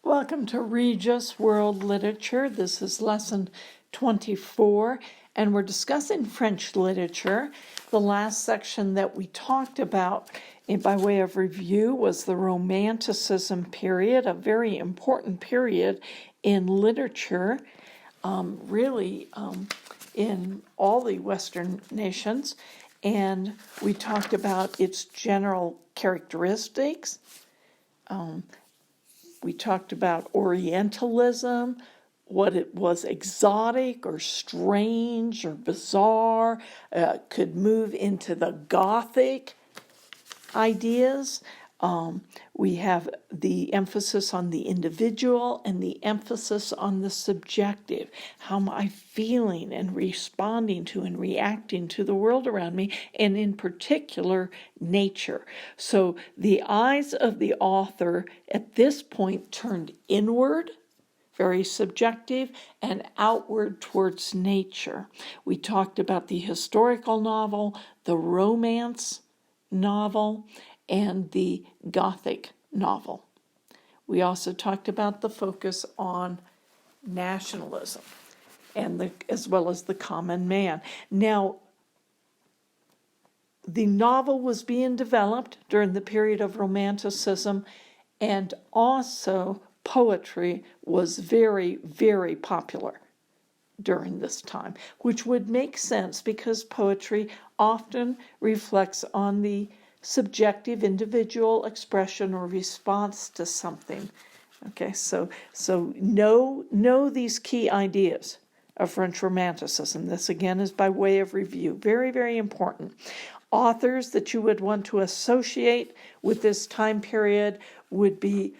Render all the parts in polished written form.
Welcome to Regis World Literature. This is lesson 24, and we're discussing French literature. The last section that we talked about by way of review was the Romanticism period, a very important period in literature, in all the Western nations. And we talked about its general characteristics. We talked about Orientalism, what it was exotic or strange or bizarre, could move into the Gothic ideas. We have the emphasis on the individual and the emphasis on the subjective. How am I feeling and responding to and reacting to the world around me, and in particular, nature. So the eyes of the author at this point turned inward, very subjective, and outward towards nature. We talked about the historical novel, the romance novel, and the Gothic novel. We also talked about the focus on nationalism and as well as the common man. Now, the novel was being developed during the period of Romanticism, and also poetry was very, very popular during this time, which would make sense because poetry often reflects on the subjective individual expression or response to something. Okay, so know these key ideas of French Romanticism. This again is by way of review. Very, very important. Authors that you would want to associate with this time period would be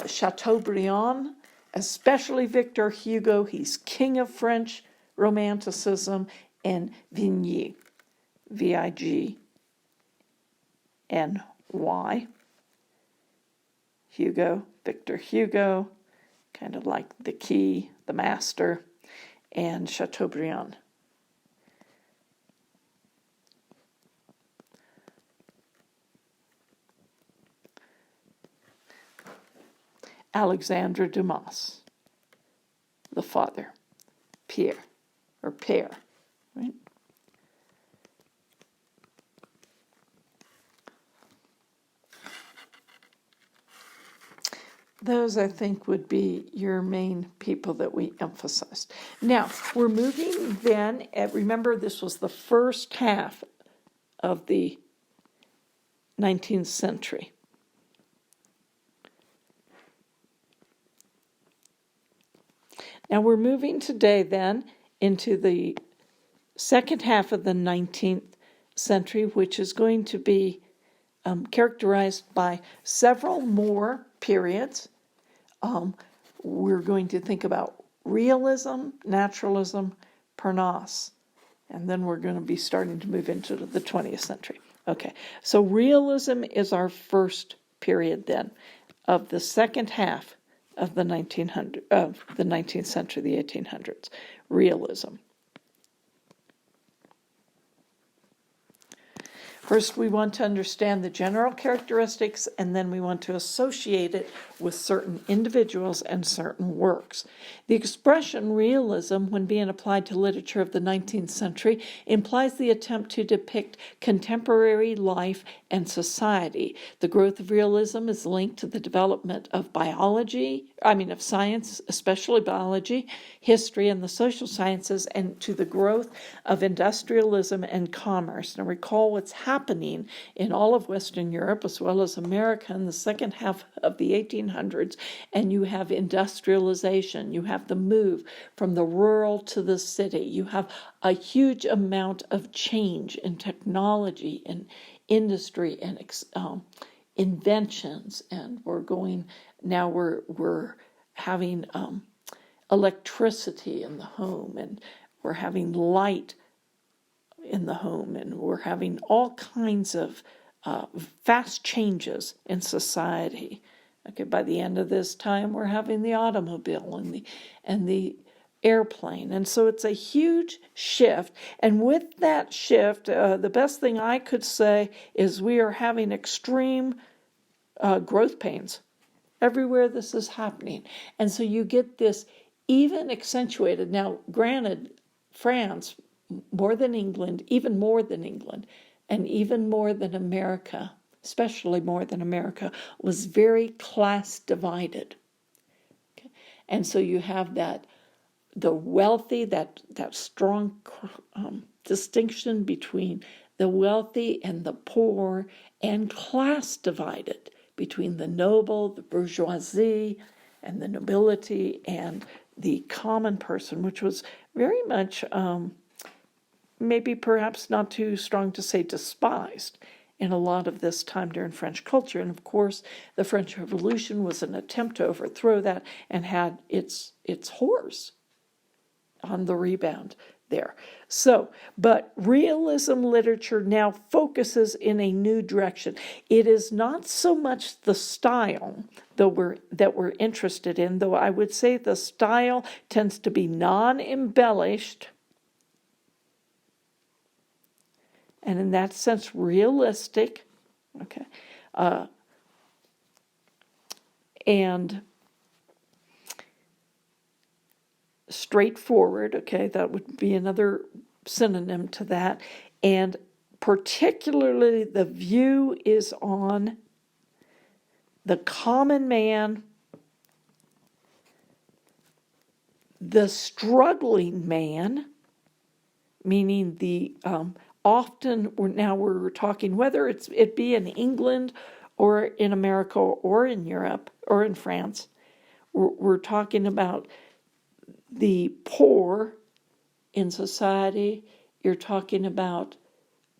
Chateaubriand, especially Victor Hugo. He's king of French Romanticism, and Vigny, Vigny. Hugo, Victor Hugo, kind of like the key, the master, and Chateaubriand. Alexandre Dumas, the father, Père, right? Those, I think, would be your main people that we emphasized. Now, we're moving then, remember this was the first half of the 19th century. Now we're moving today then into the second half of the 19th century, which is going to be characterized by several more periods. We're going to think about realism, naturalism, Parnasse, and then we're going to be starting to move into the 20th century. Okay, so realism is our first period then of the second half of the 19th century, the 1800s, realism. First, we want to understand the general characteristics, and then we want to associate it with certain individuals and certain works. The expression realism, when being applied to literature of the 19th century, implies the attempt to depict contemporary life and society. The growth of realism is linked to the development of of science, especially biology, history, and the social sciences, and to the growth of industrialism and commerce. Now recall what's happening in all of Western Europe as well as America in the second half of the 1800s, and you have industrialization, you have the move from the rural to the city, you have a huge amount of change in technology and industry and inventions, and we're having electricity in the home, and we're having light in the home, and we're having all kinds of fast changes in society. Okay, by the end of this time, we're having the automobile and the airplane, and so it's a huge shift. And with that shift, the best thing I could say is we are having extreme growth pains Everywhere this is happening. And so you get this even accentuated. Now, granted, France, more than England, even more than England, and even more than America, especially more than America, was very class divided. Okay? And so you have that, the wealthy, that strong distinction between the wealthy and the poor, and class divided between the noble, the bourgeoisie, and the nobility, and the common person, which was very much, maybe perhaps not too strong to say despised in a lot of this time during French culture. And of course, the French Revolution was an attempt to overthrow that and had its horrors on the rebound there. So, but realism literature now focuses in a new direction. It is not so much the style that we're interested in, though I would say the style tends to be non-embellished, and in that sense realistic, okay, and straightforward, okay, that would be another synonym to that, and particularly the view is on the common man, the struggling man, meaning the often we're talking, whether it be in England or in America or in Europe or in France, we're talking about the poor in society. You're talking about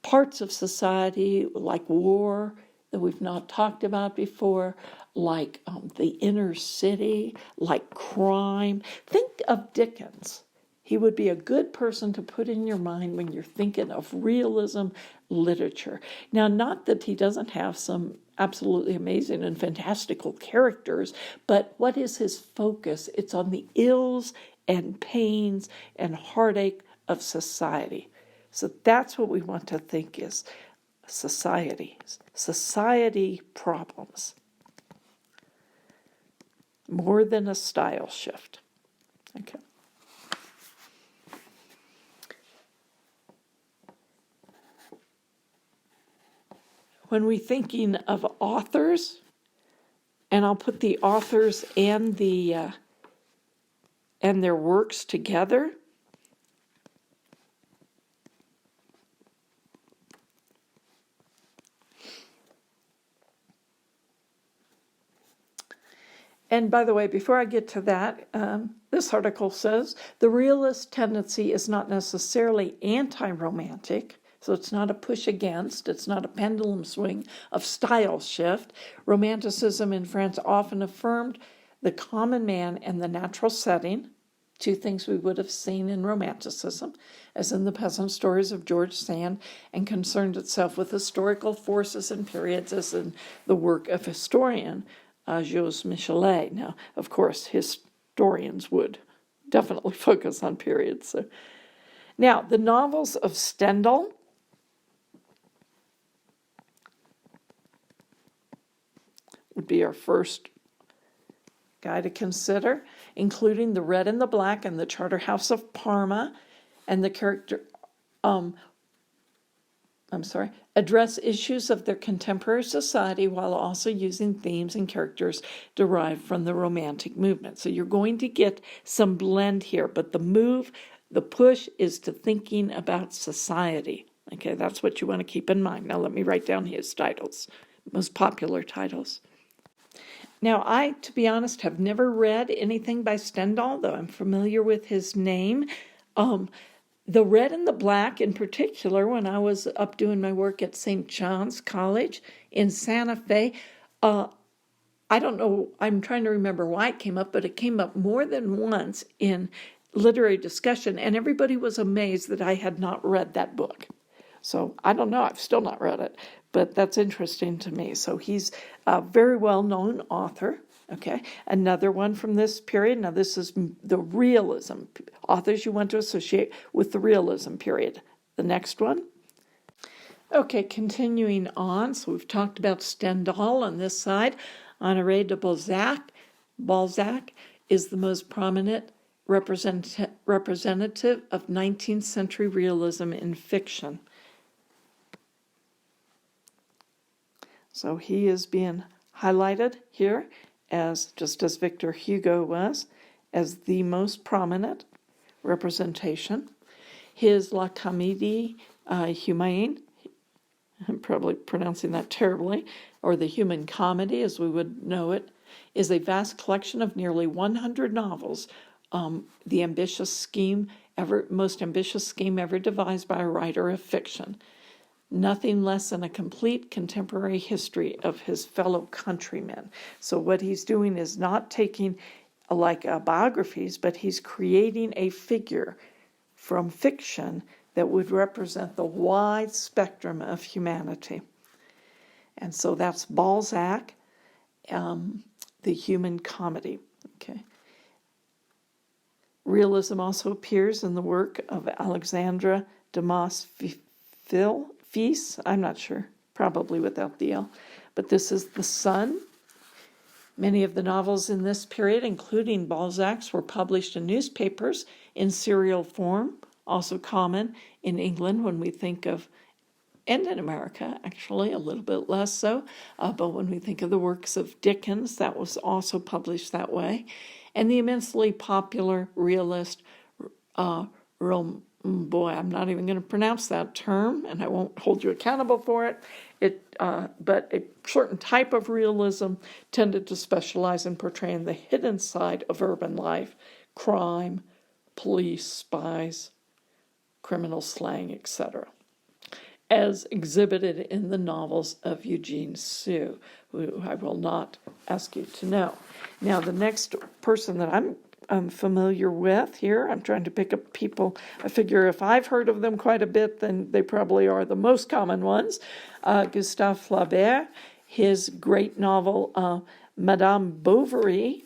parts of society like war that we've not talked about before, like the inner city, like crime. Think of Dickens. He would be a good person to put in your mind when you're thinking of realism literature. Now, not that he doesn't have some absolutely amazing and fantastical characters, but what is his focus? It's on the ills and pains and heartache of society. So that's what we want to think is society problems, more than a style shift. Okay. When we're thinking of authors, and I'll put the authors and their works together, and by the way, before I get to that, this article says the realist tendency is not necessarily anti-romantic, so it's not a push against, it's not a pendulum swing of style shift. Romanticism in France often affirmed the common man and the natural setting, two things we would have seen in Romanticism, as in the peasant stories of George Sand, and concerned itself with historical forces and periods, as in the work of historian Joseph Michelet. Now, of course, historians would definitely focus on periods. So. Now, the novels of Stendhal would be our first guy to consider, including The Red and the Black and the Charterhouse of Parma, and the character, address issues of their contemporary society while also using themes and characters derived from the Romantic movement. So you're going to get some blend here, but the push is to thinking about society. Okay, that's what you want to keep in mind. Now let me write down his titles, most popular titles. Now, I, to be honest, have never read anything by Stendhal, though I'm familiar with his name. The Red and the Black, in particular, when I was up doing my work at St. John's College in Santa Fe, I don't know, I'm trying to remember why it came up, but it came up more than once in literary discussion, and everybody was amazed that I had not read that book. So I don't know, I've still not read it, but that's interesting to me. So he's a very well-known author. Okay, another one from this period. Now this is the realism, authors you want to associate with the realism period. The next one. Okay, continuing on. So we've talked about Stendhal on this side. Honore De Balzac is the most prominent representative of 19th century realism in fiction. So he is being highlighted here as, just as Victor Hugo was, as the most prominent representation. His La Comédie Humaine, I'm probably pronouncing that terribly, or the Human Comedy as we would know it, is a vast collection of nearly 100 novels, the most ambitious scheme ever devised by a writer of fiction. Nothing less than a complete contemporary history of his fellow countrymen. So what he's doing is not taking like biographies, but he's creating a figure from fiction that would represent the wide spectrum of humanity. And so that's Balzac, the Human Comedy. Okay. Realism also appears in the work of Alexandre Dumas Fils, I'm not sure, probably without the L, but this is The Sun. Many of the novels in this period, including Balzac's, were published in newspapers in serial form, also common in England when we think of, and in America, actually, a little bit less so, but when we think of the works of Dickens, that was also published that way. And the immensely popular realist, I'm not even going to pronounce that term, and I won't hold you accountable for it. But a certain type of realism tended to specialize in portraying the hidden side of urban life, crime, police, spies, criminal slang, etc., as exhibited in the novels of Eugene Sue, who I will not ask you to know. Now, the next person that I'm familiar with here, I'm trying to pick up people. I figure if I've heard of them quite a bit, then they probably are the most common ones. Gustaf Flavia, his great novel, Madame Bovary,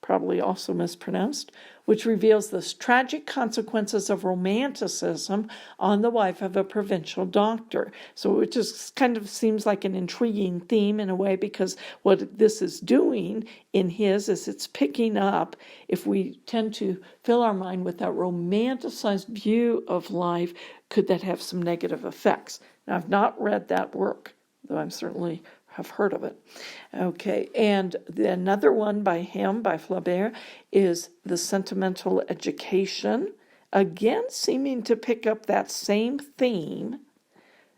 probably also mispronounced, which reveals the tragic consequences of Romanticism on the wife of a provincial doctor. So it just kind of seems like an intriguing theme in a way, because what this is doing in his is it's picking up, if we tend to fill our mind with that romanticized view of life, could that have some negative effects? Now, I've not read that work, though I'm certainly have heard of it. Okay, and another one by Flaubert, is The Sentimental Education, again seeming to pick up that same theme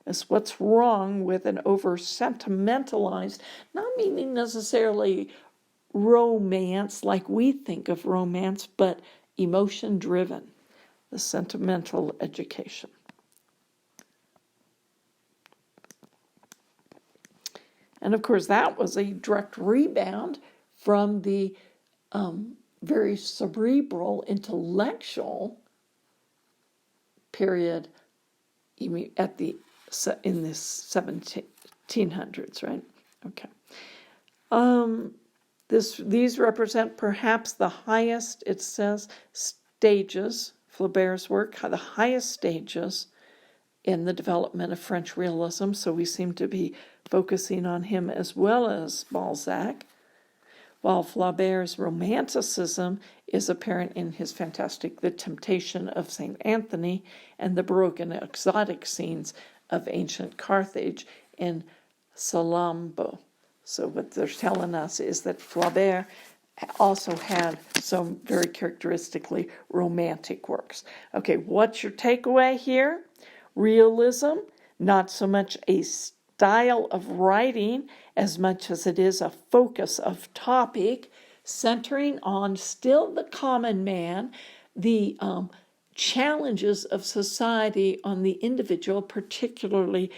as what's wrong with an over-sentimentalized, not meaning necessarily romance like we think of romance, but emotion-driven, The Sentimental Education. And of course, that was a direct rebound from the very cerebral, intellectual period in the 1700s, right? Okay. These represent perhaps the highest, it says, stages, Flaubert's work, the highest stages in the development of French realism, so we seem to be focusing on him as well as Balzac, while Flaubert's romanticism is apparent in his fantastic The Temptation of St. Anthony and the Baroque and exotic scenes of ancient Carthage in Salammbô. So what they're telling us is that Flaubert also had some very characteristically romantic works. Okay, what's your takeaway here? Realism, not so much a style of writing as much as it is a focus of topic, centering on still the common man, the challenges of society on the individual, particularly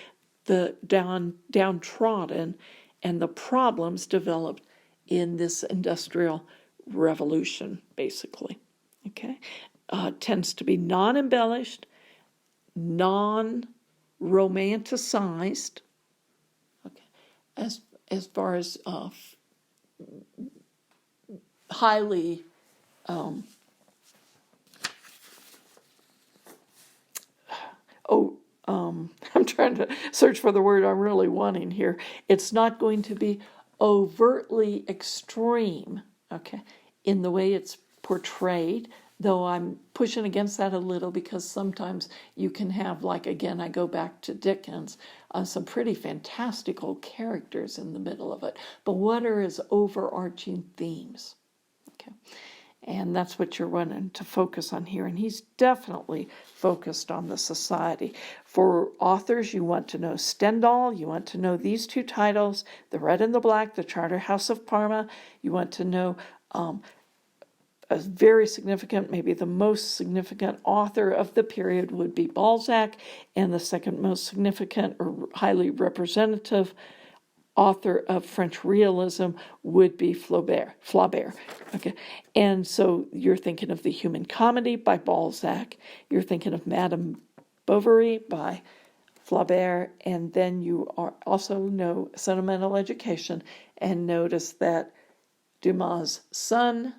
the downtrodden, and the problems developed in this industrial revolution, basically. Okay, tends to be non-embellished, non-romanticized, okay, as far as highly I'm trying to search for the word I'm really wanting here. It's not going to be overtly extreme, okay, in the way it's portrayed, though I'm pushing against that a little because sometimes you can have, like, again, I go back to Dickens, some pretty fantastical characters in the middle of it. But what are his overarching themes? Okay. And that's what you're wanting to focus on here. And he's definitely focused on the society. For authors, you want to know Stendhal. You want to know these two titles, The Red and the Black, The Charterhouse of Parma. You want to know a very significant, maybe the most significant author of the period would be Balzac, and the second most significant or highly representative author of French Realism would be Flaubert. Okay, and so you're thinking of The Human Comedy by Balzac, you're thinking of Madame Bovary by Flaubert, and then you are also know Sentimental Education, and notice that Dumas' son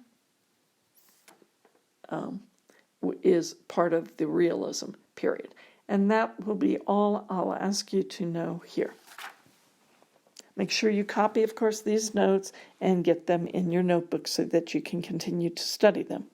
is part of the Realism period. And that will be all I'll ask you to know here. Make sure you copy, of course, these notes and get them in your notebook so that you can continue to study them.